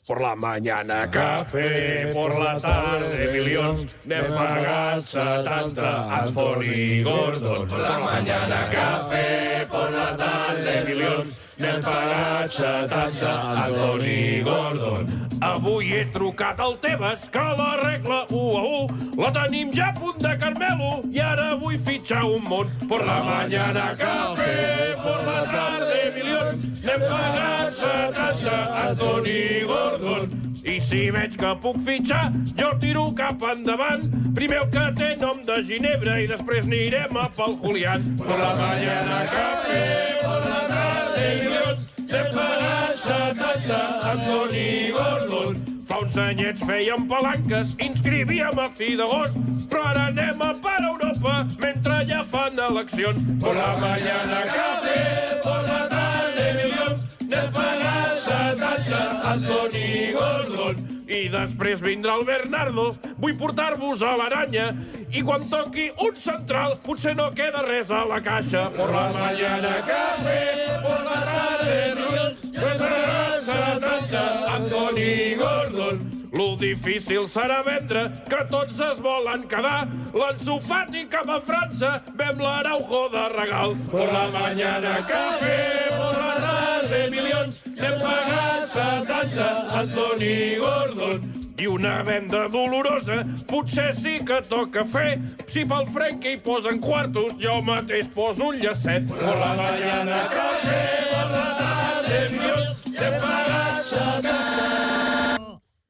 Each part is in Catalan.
Por la mañana café, por la tarde milions, n'hem pagat 70 Anthony Gordon. Por la mañana café, por la tarde milions, n'hem pagat 70 Anthony Gordon. Avui he trucat al Tebas, que la regla 1-1 la tenim ja a punt de Carmelo, i ara vull fitxar un món. Por la mañana café, por la tarde milions, n'hem pagat 70 Anthony Gordon. I si veig que puc fitxar, jo tiro cap endavant. Primer el que té nom de Ginebra i després anirem a pel Julián. Por la mañana café, por la tarde milions, n'hem pagat 70 Anthony Gordon. Fa uns anyets fèiem palanques, inscrivíem a fi d'agost, però ara anem a per Europa mentre ja fan eleccions. Por la mañana café, por la tarde milions, n'hem pagat 70 Anthony Gordon. I després vindrà el Bernardo, vull portar-vos a l'Aranya, i quan toqui un central potser no queda res a la caixa. Por la mañana café, por la tarde milions, n'hem pagat 70 Anthony Gordon. Lo difícil serà vendre, que tots es volen quedar. L'Ansu Fati cap a França, vem l'Araujo de regal. Por la mañana café, por la tarde milions, n'hem pagat 70 Anthony Gordon. I una venda dolorosa, potser sí que toca fer. Si pel Frenkie hi posen quartos, jo mateix poso un llacet. Por la mañana café, por la tarde milions, n'hem pagat 70...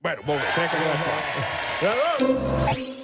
Bueno, molt bé, crec que queda clar. Bravo!